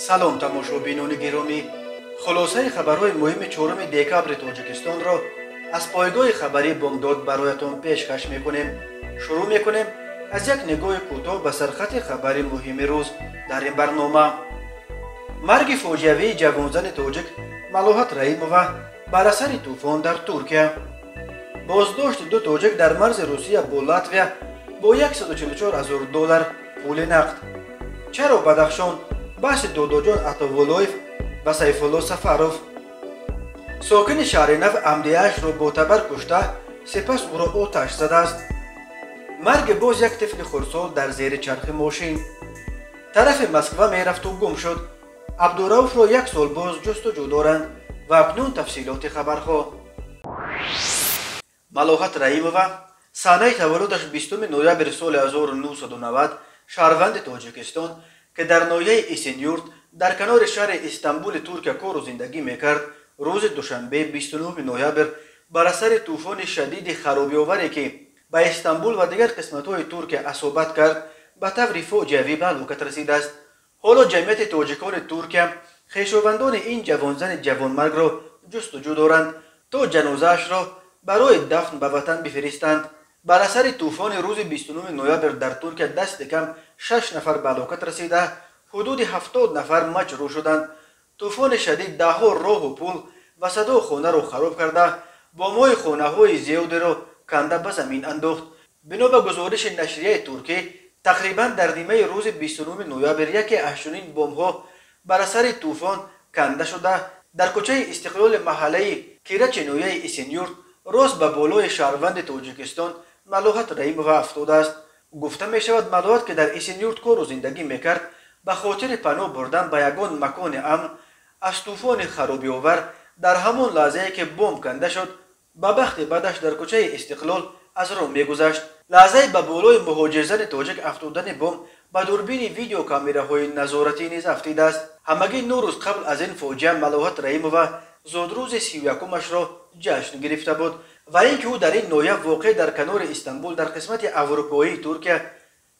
سلام تماشابینان گرامی، خلاصه خبرهای مهم 4 دکامبر تاجیکستان را از پایگاه خبری بامداد برایتان پیشکش میکنیم. شروع میکنیم از یک نگاه کوتاه به سرخط خبری مهم روز در این برنامه. مرگ فاجعه‌ای جوانزن تاجیک ملاحت رحیمووا بر اثر طوفان در ترکیه. بازداشت دو تاجیک در مرز روسیه با لاتویا با $144,000 پول نقد. چرا بدخشان بحث دودوجان عطاولویف و سیفالله سفروف. ساکن شهر نو عمدیه‌اش را با تبر کشته سپس او را آتش زده است. مرگ باز یک طفل خردسال در زیر چرخ ماشین. طرف مسکو میرفت و گم شد. عبدالرؤف را 1 سال باز جستجو دارند و اکنون تفصیلات خبرها. ملاحت رحیمووا سانه تولدش 20 نوامبر سال 1990 شهروند تاجیکستان که در ناحیه ایسینیورت در کنار شهر استانبول ترکیه کار و زندگی میکرد، روز دوشنبه 29 نوامبر بر اثر طوفان شدید خرابی‌آوری که به استانبول و دیگر قسمت‌های ترکیه اصابت کرد به طور فاجعه‌ای به هلاکت رسیده است. حالا جمعیت تاجیکان ترکیه خویشاوندان این جوانزن جوانمرگ را جستجو دارند تا جنازه‌اش را برای دفن به وطن بفرستند. بر اثر طوفان روز 29 نوامبر در ترکیه دست کم 6 نفر به هلاکت رسیده، حدود 70 نفر مجروح شدند. طوفان شدید ده‌ها راه و پل و صدها خانه را خراب کرده، بام‌های خانه‌های زیادی را کنده به زمین انداخت. بنا به گزارش نشریه ترکیه، تقریبا در نیمه روز 29 نوامبر 1.8 بمب‌ها بر اثر طوفان کنده شده در کوچه استقلال محله کیرچ نویه ایسینیورت راست به بالای شهروند تاجیکستان ملاحت رحیمووا افتاده است. گفته می شود ملاحت که در ایسینیورت کار و زندگی میکرد، به خاطر پناه بردن به یگان مکان امن از طوفان خرابی‌آور در همان لحظه که بمب کنده شد به بخت بدش در کوچه استقلال از راه میگذشت. لحظه به بالای مهاجرزن تاجیک افتادن بمب به دوربین ویدیو کامراهای نظارتی نیز افتیده است. همگی 9 روز قبل از این فاجعه ملاحت رحیمووا زادروز 31 را جشن گرفته بود و اینکه او در این ناحیه واقع در کنار استانبول در قسمت اروپایی ترکیه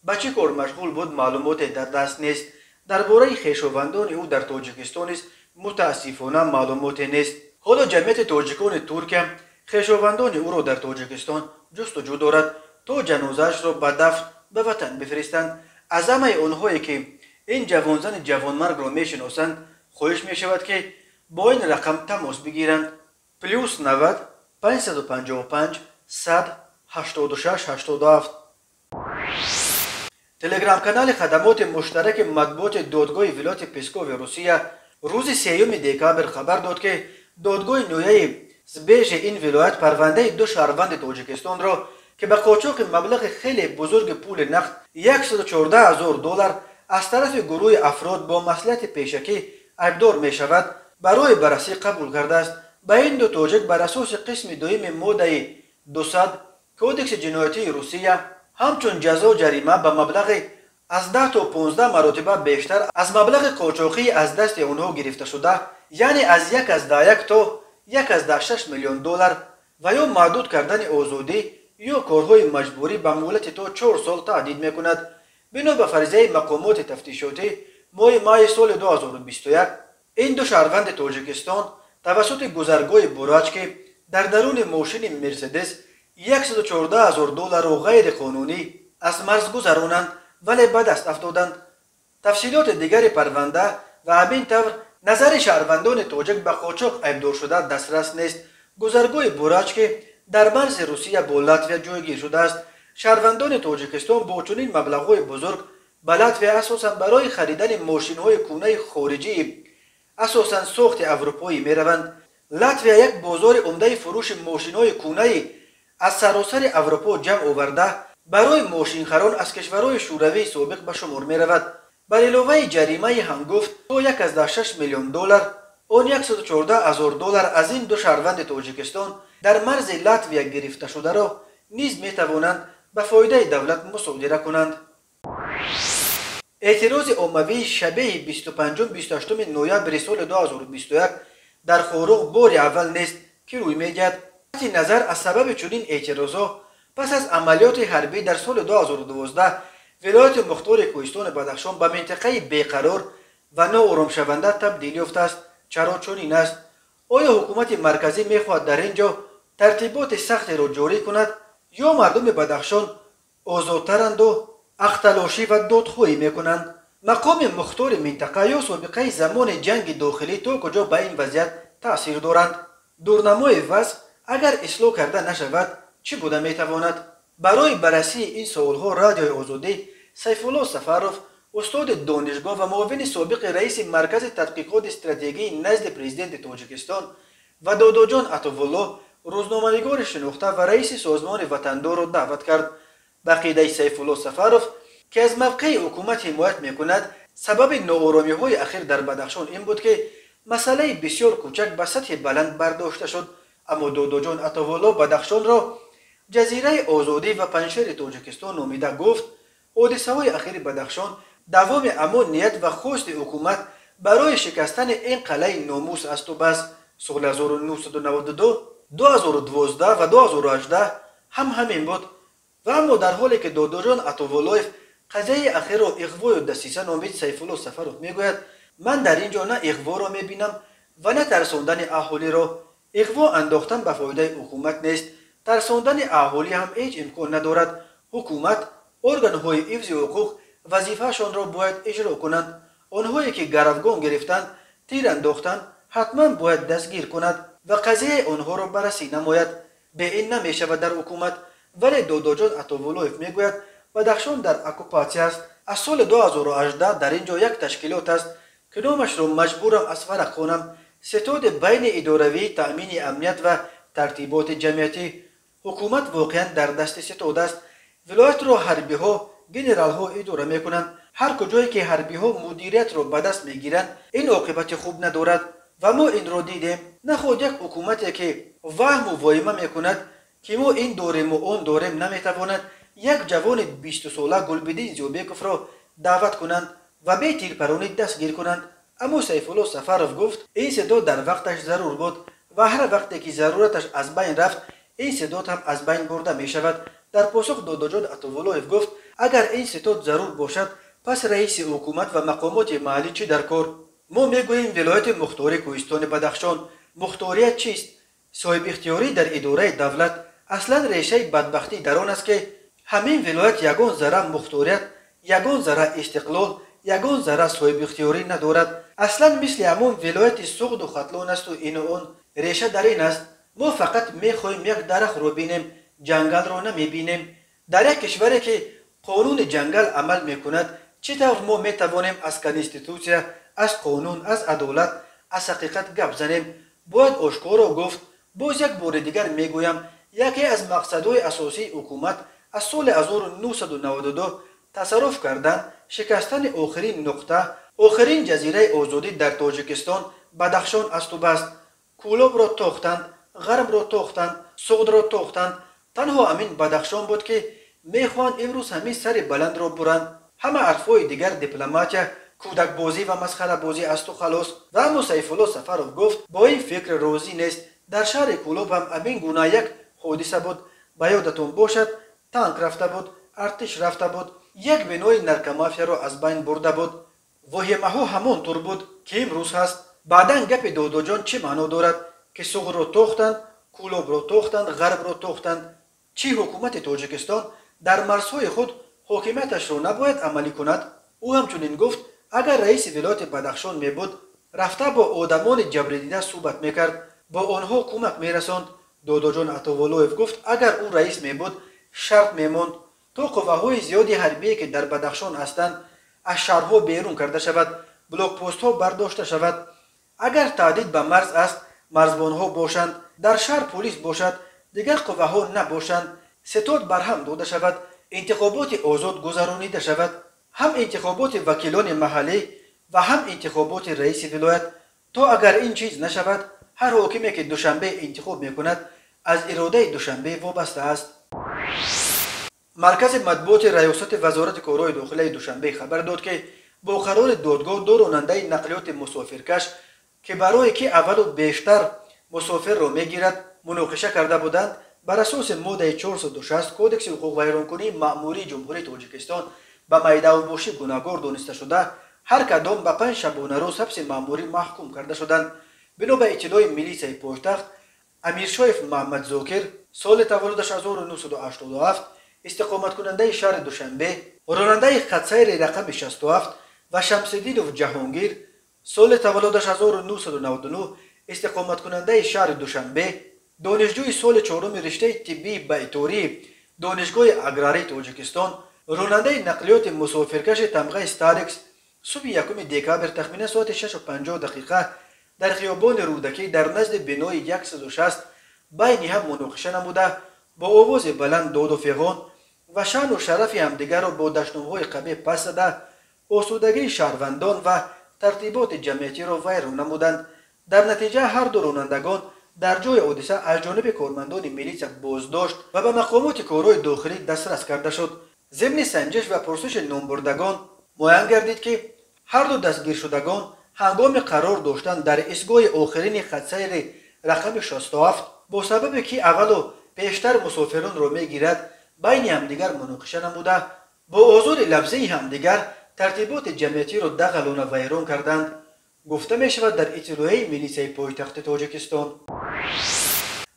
به چه کار مشغول بود معلومات در دست نیست. درباره خویشاوندان او در تاجیکستان نیز متاسفانه معلومات نیست. حالا جمعیت تاجیکان ترکیه خویشاوندان او را در تاجیکستان جستجو دارد تا جنازه‌اش را به دفن به وطن بفرستند. از همه آنهایی که این جوانزن جوانمرگ را میشناسند خواهش می شود که با این رقم تماس بگیرند: +90 555 100 86 87. تلگرام کانال خدمات مشترک مطبوعات دادگاه ولایت پسکو روسیه روز 3 دکامبر خبر داد که دادگاه نویه زبیش این ولایت پرونده دو شهروند تاجیکستان را که به قاچاق مبلغ خیلی بزرگ پول نقد $114,000 از طرف گروه افراد با مصلحت پیشکی ایبدار می شود برای بررسی قبول کرده است. به این دو تاجیک بر اساس قسم دوم ماده 200 کودکس جنایتی روسیه همچون جزا جریمه به مبلغ از 10 تا 15 مرتبه بیشتر از مبلغ قاچاقی از دست آنها گرفته شده، یعنی از 1.1 تا 1.6 میلیون دلار و یا محدود کردن آزادی یا کارهای مجبوری به مهلت تا 4 سال تهدید میکند. بنا به فریضه مقامات تفتیشاتی ماه سال 2021 این دو شهروند تاجیکستان توسط گذرگاه براچ که در درون ماشین مرسدس $114,000 را غیر قانونی از مرز گذرانند ولی به دست افتادند. تفصیلات دیگر پرونده و همین طور نظر شهروندان تاجیک به قاچاق ایبدار شده دسترس نیست. گذرگاه براچ که در مرز روسیه با لاتویا جایگیر شده است. شهروندان تاجیکستان با چنین مبلغ‌های بزرگ به لاتویا اساساً برای خریدن ماشین‌های کهنه خارجی اساساً ساخت اروپایی می‌روند. لاتویا یک بازار عمده فروش ماشین‌های کهنه از سراسر اروپا جمع آورده برای ماشینخران از کشورهای شوروی سابق به شمار می‌رود. بر علاوه جریمه هنگفت تا $1.6 میلیون آن $114,000 از این دو شهروند تاجیکستان در مرز لاتویا گرفته شده را نیز می‌توانند به فایده دولت مصادره کنند. اعتراض عمومی شبیه 25-28 نوامبر سال 2021 در خاروق بار اول نیست که روی می‌دهد. قطع نظر از سبب چنین اعتراضات پس از عملیات حربی در سال 2012 ولایت مختار کوهستان بدخشان به منطقه بیقرار و ناآرام شونده تبدیل یافته است. چرا چنین است؟ آیا حکومت مرکزی میخواهد در اینجا ترتیبات سختی را جاری کند یا مردم بدخشان آزادترند و اختلاشی و دادخواهی میکنند؟ مقام مختار منطقه یا سابقه زمان جنگ داخلی تا کجا به این وضعیت تأثیر دارند؟ دورنمای وضع اگر اصلاح کرده نشود چی بوده میتواند؟ برای بررسی این سوالها رادیوی آزادی سیفالله سفروف استاد دانشگاه و معاون سابق رئیس مرکز تحقیقات استراتژی نزد پرزیدنت تاجیکستان و داداجان عطاالله روزنامه‌نگار شناخته و رئیس سازمان وطندار را دعوت کرد. به عقیده سیفالله سفروف که از موقع حکومت حمایت میکند سبب ناآرامی‌های اخیر در بدخشان این بود که مسئله بسیار کوچک به سطح بلند برداشته شد، اما داداجان عطاالله بدخشان را جزیره آزادی و پنجشیر تاجیکستان نامیده. گفت حادثه‌های اخیر بدخشان دوام امنیت و خواست حکومت برای شکستن این قلعه ناموس است و بس. سال 1992 2012 و 2018 هم همین بود. و اما در حالی که داداجان عطاالله قضیه اخیر را اغوا و دسیسه نامید، سیفالله سفروف میگوید من در اینجا نه اغوا را میبینم و نه ترساندن اهالی را. اغوا انداختن به فایده حکومت نیست، ترساندن اهالی هم هیچ امکان ندارد. حکومت ارگان‌های حفظ حقوق وظیفه‌شان را باید اجرا کنند. آنهایی که گروگان گرفتند، تیر انداختند، حتما باید دستگیر کند و قضیه آنها را بررسی نماید. به این نمیشود در حکومت. ولی داداجان عطاالله میگوید بدخشان در اکوپاسیون است. از سال 2018 در اینجا یک تشکیلات است که نامش را مجبورم از فرق خوانم: ستاد بین اداروی تأمین امنیت و ترتیبات جمعیتی. حکومت واقعا در دست ستاد است. ولایت را حربی ها، گنرال ها اداره میکنند. هر کجایی که حربی ها مدیریت را به دست میگیرند این عاقبت خوب ندارد و ما این را دیدیم. نخود یک حکومتی که وهم و وایمه میکند که ما این داریم و آن داریم نمیتواند یک جوان 20 ساله گلبدین زیوبیکوف را دعوت کنند و به تیرپرانی دستگیر کنند. اما سیفالله سفروف گفت این صدا در وقتش ضرور بود و هر وقتی که ضرورتش از بین رفت این ستاد هم از بین برده می شود. در پاسخ داداجان عطاالله گفت اگر این ستاد ضرور باشد پس رئیس حکومت و مقامات محلی چی در کار؟ ما میگوییم ولایت مختاری کوهستان بدخشان. مختاریت چیست؟ صاحب اختیاری در اداره دولت. اصلا ریشه بدبختی در آن است که همین ولایت یگان ذره مختاریت، یگان ذره استقلال، یگان ذره صاحب اختیاری ندارد. اصلا مثل همون ولایت سغد و ختلان است و این و آن. ریشه در این است ما فقط میخواهیم یک درخت رو بینیم، جنگل رو نمیبینیم. در یک کشوری که قانون جنگل عمل میکند چطور ما میتوانیم از کنستیتوسیا، از قانون، از عدالت، از حقیقت گپ زنیم؟ باید آشکارا گفت. باز یک بار دیگر میگویم یکی از مقصدهای اساسی حکومت از سال 1992 تصرف کردن شکستن آخرین نقطه، آخرین جزیره آزادی در تاجیکستان بدخشان است و بس. کولاب را تاختند، غرب را تاختند، سغد را تاختند. تنها همین بدخشان بود که میخواهند امروز همین سر بلند را برند. همه حرفهای دیگر دیپلماتیا، کودک بازی و مسخره بازی است و خلاص. و اما سیفالله سفروف گفت با این فکر روزی نیست. در شهر کولاب هم همین گونه یک حادثه بود. به یادتون باشد تانک رفته بود، ارتش رفته بود، یک بنای نرکمافیا را از بین برده بود. وهمه ها همون طور بود که امروز هست. بعدن گپ داداجان چه معنا دارد که سغد را تاختند، کولاب را تاختند، غرب را تاختند؟ چی حکومت تاجیکستان در مرزهای خود حاکمیتش را نباید عملی کند؟ او همچنین گفت اگر رئیس ولایت بدخشان می بود رفته با آدمان جبریدیده صحبت میکرد، با آنها کمک میرساند. داداجان عطاالله گفت اگر او رئیس می بود شرط میماند تا قوه‌های زیادی حربی که در بدخشان هستند از شهرها بیرون کرده شود، بلاک پست ها برداشته شود. اگر تهدید به مرز است مرزبان ها باشند، در شهر پلیس باشد، دیگر قوه ها نباشند، ستاد برهم داده شود، انتخابات آزاد گذرانیده شود، هم انتخابات وکیلان محلی و هم انتخابات رئیس ولایت. تا اگر این چیز نشود هر حاکمی که دوشنبه انتخاب میکند از اراده دوشنبه وابسته است. مرکز مطبوعات ریاست وزارت کارهای داخلی دوشنبه خبر داد که با قرار دادگاه دو راننده نقلیات مسافرکش که برای که اول و بیشتر مسافر را میگیرد مناقشه کرده بودند بر اساس ماده 460 کودکس حقوق ویرانکنی مأموری جمهوری تاجیکستان به میدانباشی گناهکار دانسته شده هر کدام به 5 شبانه روز حبس مأموری محکوم کرده شدند. بنا به اطلاع میلیسای پایتخت، امیرشایف محمد زاکر سال تولدش 1987 استقامت کننده شهر دوشنبه، راننده خطسیر رقم 67 و شمس‌الدین جهانگیر سال تولدش 1999 استقامت کننده شهر دوشنبه، دانشجوی سال چهارم رشته طبی بیتوری دانشگاه اگراری تاجیکستان، راننده نقلیات مسافرکش تمغه استارکس صبح 1 دکامبر تخمیناً ساعت 6:50 در خیابان رودکی در نزد بنای 160 بین هم مناقشه نموده با آواز بلند داد و فغان و شأن و شرف همدیگر را با دشنام‌های قبیح پس زده آسودگی شهروندان و ترتیبات جمعیتی را ویران نمودند. در نتیجه هر دو رانندگان در جای حادثه از جانب کارمندان میلیس بازداشت و به مقامات کارهای داخلی دسترس کرده شد. ضمن سنجش و پرسش نامبردگان معین گردید که هر دو دستگیر شدگان هنگام قرار داشتن در ایستگاه آخرین خطسیر رقم 67 با سبب که اول و پیشتر مسافران را میگیرد بین همدیگر مناقشه نموده با آزار لفظی همدیگر ترتیبات جمعیتی را دغلان و ویران کردند. گفته می شود در اطلاعیه میلیسای پایتخت تاجیکستان.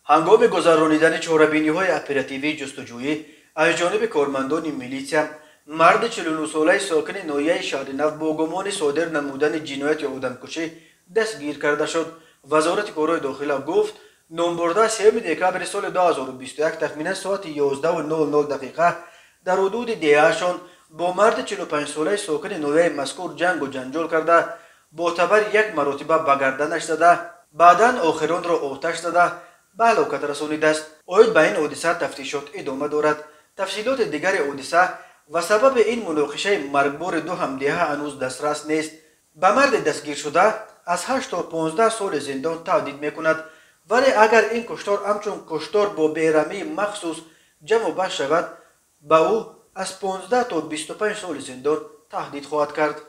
هنگام گذرانیدن چهاربینی‌های اپراتیوی جستجویی از جانب کارمندان میلیسیا، مرد 49 ساله ساکن ناحیه شهرنو با گمان صادر نمودن جنایت آدمکشی دستگیر کرده شد. وزارت کارهای داخله گفت نامبرده 3 دکامبر سال 2021 تخمیناً ساعت 11:00 در حدود دهه‌شان با مرد 45 ساله ساکن ناحیه مذکور جنگ و جنجال کرده با تبر 1 مرتبه به گردنش زده، بعداً آخران را آتش زده به هلاکت رسانیده است. اوید به این حادثه تفتیشات ادامه دارد. تفصیلات دیگر حادثه و سبب این مناقشه مرگبار دو همدیه هنوز دسترس نیست. به مرد دستگیر شده از 8 تا 15 سال زندان تهدید میکند، ولی اگر این کشتار همچون کشتار با بیرحمی مخصوص جمع بحث شود به او از 15 تا 25 سال زندان تهدید خواهد کرد.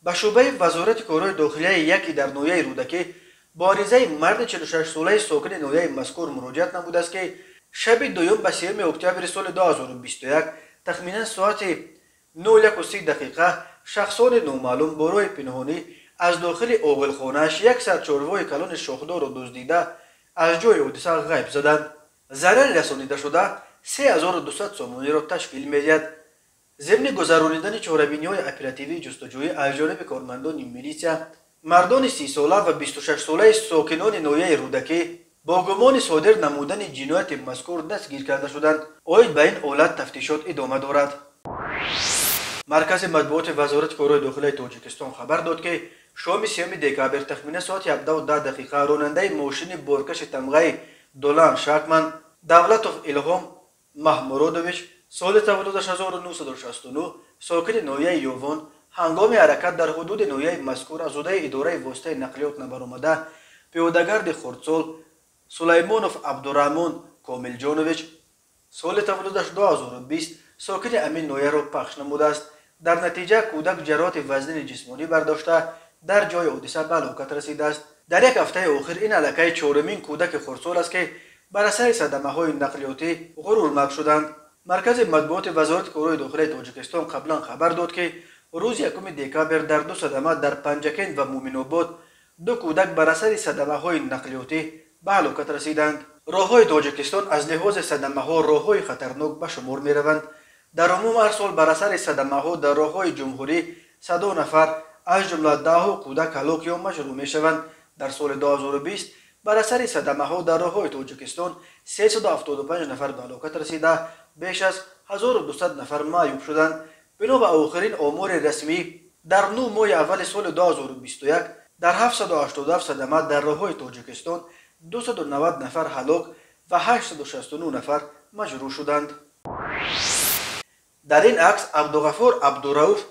به شعبه وزارت کارهای داخلی یکی در ناحیه رودکی با عریضه مرد 46 ساله ساکن ناحیه مذکور مراجعت نموده است که شب دوم به 3 اکتبر سال 2021 تخمیناً ساعت 9:30 شخصان نامعلوم با راه پنهانی از داخل آقلخانه‌اش یک سر چاره‌های کلان شاخدار را دزدیده از جای حادثه غیب زدند. ضرر رسانیده شده 3200 سامانی را تشکیل می‌دهد. ضمن گذرانیدن چهاربینی‌های اپراتیوی جستجویی از جانب کارمندان میلیسیا، مردان 30 ساله و 26 ساله ساکنان ناحیه رودکی با گمان صادر نمودن جنایت مذکور دستگیر کرده شدند. اوید به این حالت تفتیشات ادامه دارد. مرکز مطبوعات وزارت کارهای داخلی تاجیکستان خبر داد که شام 3 دکامبر تخمیناً ساعت 17:10 راننده ماشین بارکش تمغه دولان شاکمن دولتوف الهام محمودویچ سال تولدش 1969 ساکن ناحیه یوون هنگام حرکت در حدود ناحیه مذکور از عهده اداره واسطه نقلیات نبرآمده پیاده‌گرد خردسال سلیمانوف عبدالرحمن کامل جانویچ سال تولدش 2020 ساکن امین ناحیه را پخش نموده است. در نتیجه کودک جراحت وزن جسمانی برداشته در جای حادثه به هلاکت رسیده است. در یک هفته آخر این علاقه چهارمین کودک خردسال است که بر اثر صدمه‌های نقلیاتی غرورمک شدند. مرکز مطبوعات وزارت کارهای داخلی تاجیکستان قبلا خبر داد که روز 1 دکامبر در 2 صدمه در پنجکند و مومن‌آباد 2 کودک بر اثر صدمه‌های نقلیاتی به هلاکت رسیدند. راه‌های تاجیکستان از لحاظ صدمه‌ها راه‌های خطرناک به شمار می‌روند. در عموم هر سال بر اثر صدمه‌ها در راه‌های جمهوری 100 نفر از جمله 10 کودک هلاک یا مجروح می‌شوند. در سال 2020 بر اثر صدمه‌ها در راه‌های تاجیکستان 375 نفر به هلاکت رسیده، بیش از 1200 نفر معیوب شدند. بنا به آخرین آمار رسمی در 9 ماه اول سال 2021 در 787 صدمه در راه‌های تاجیکستان 290 نفر هلاک و 869 نفر مجروح شدند. در این عکس عبدالغفور عبدالرؤوف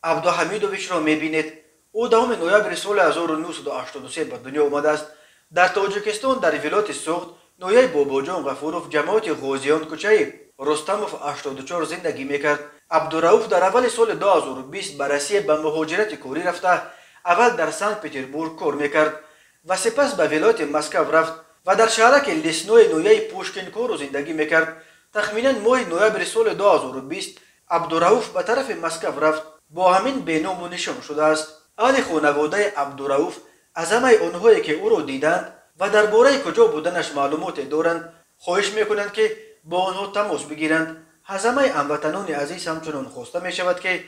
عبدالحمیدویچ را می‌بینید. او 2 نوامبر سال 1983 به دنیا آمده است. در تاجیکستان در ولایت سوخت ناحیه باباجان غفوروف جماعت غازیان کوچه رستموف 84 زندگی میکرد. عبدالرؤوف در اول سال 2020 به روسیه به مهاجرت کاری رفته اول در سنت پترزبورگ کار میکرد و سپس به ولایت مسکو رفت و در شهرک لسنوی ناحیه پوشکین کار زندگی میکرد. تخمیناً ماه نوامبر سال 2020 عبدالرؤوف به طرف مسکو رفت با همین بینام و نشان شده است. اهل خانواده عبدالرؤوف از همه آنهایی که او را دیدند و درباره کجا بودنش معلومات دارند خواهش میکنند که با آنها تماس بگیرند. از همه هموطنان عزیز همچنان خواسته می شود که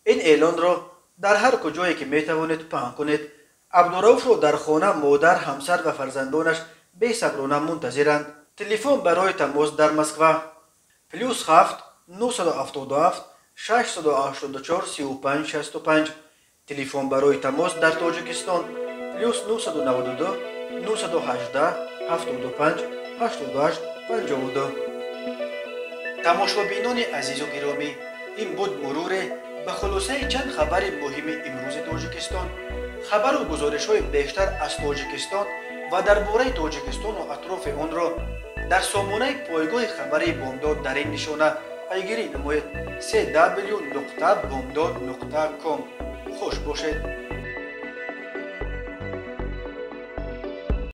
این اعلان را در هر کجایی که می توانید پهن کنید. عبدالرؤوف را در خانه مادر، همسر و فرزندانش بی‌صبرانه منتظرند. تلفن برای تماس در مسکو +7 977 684 35 65. تلفن برای تماس در تاجیکستان +992 918 75 88 52. تماشابینان عزیز و گرامی، این بود مرور به خلاصه چند خبر مهم امروز تاجیکستان. خبر و گزارش های بیشتر از تاجیکستان و درباره تاجیکستان و اطراف آن را در سامانه پایگاه خبری بامداد در این نشانه پیگیری نمایید: www.bomdad.com. خوش باشید.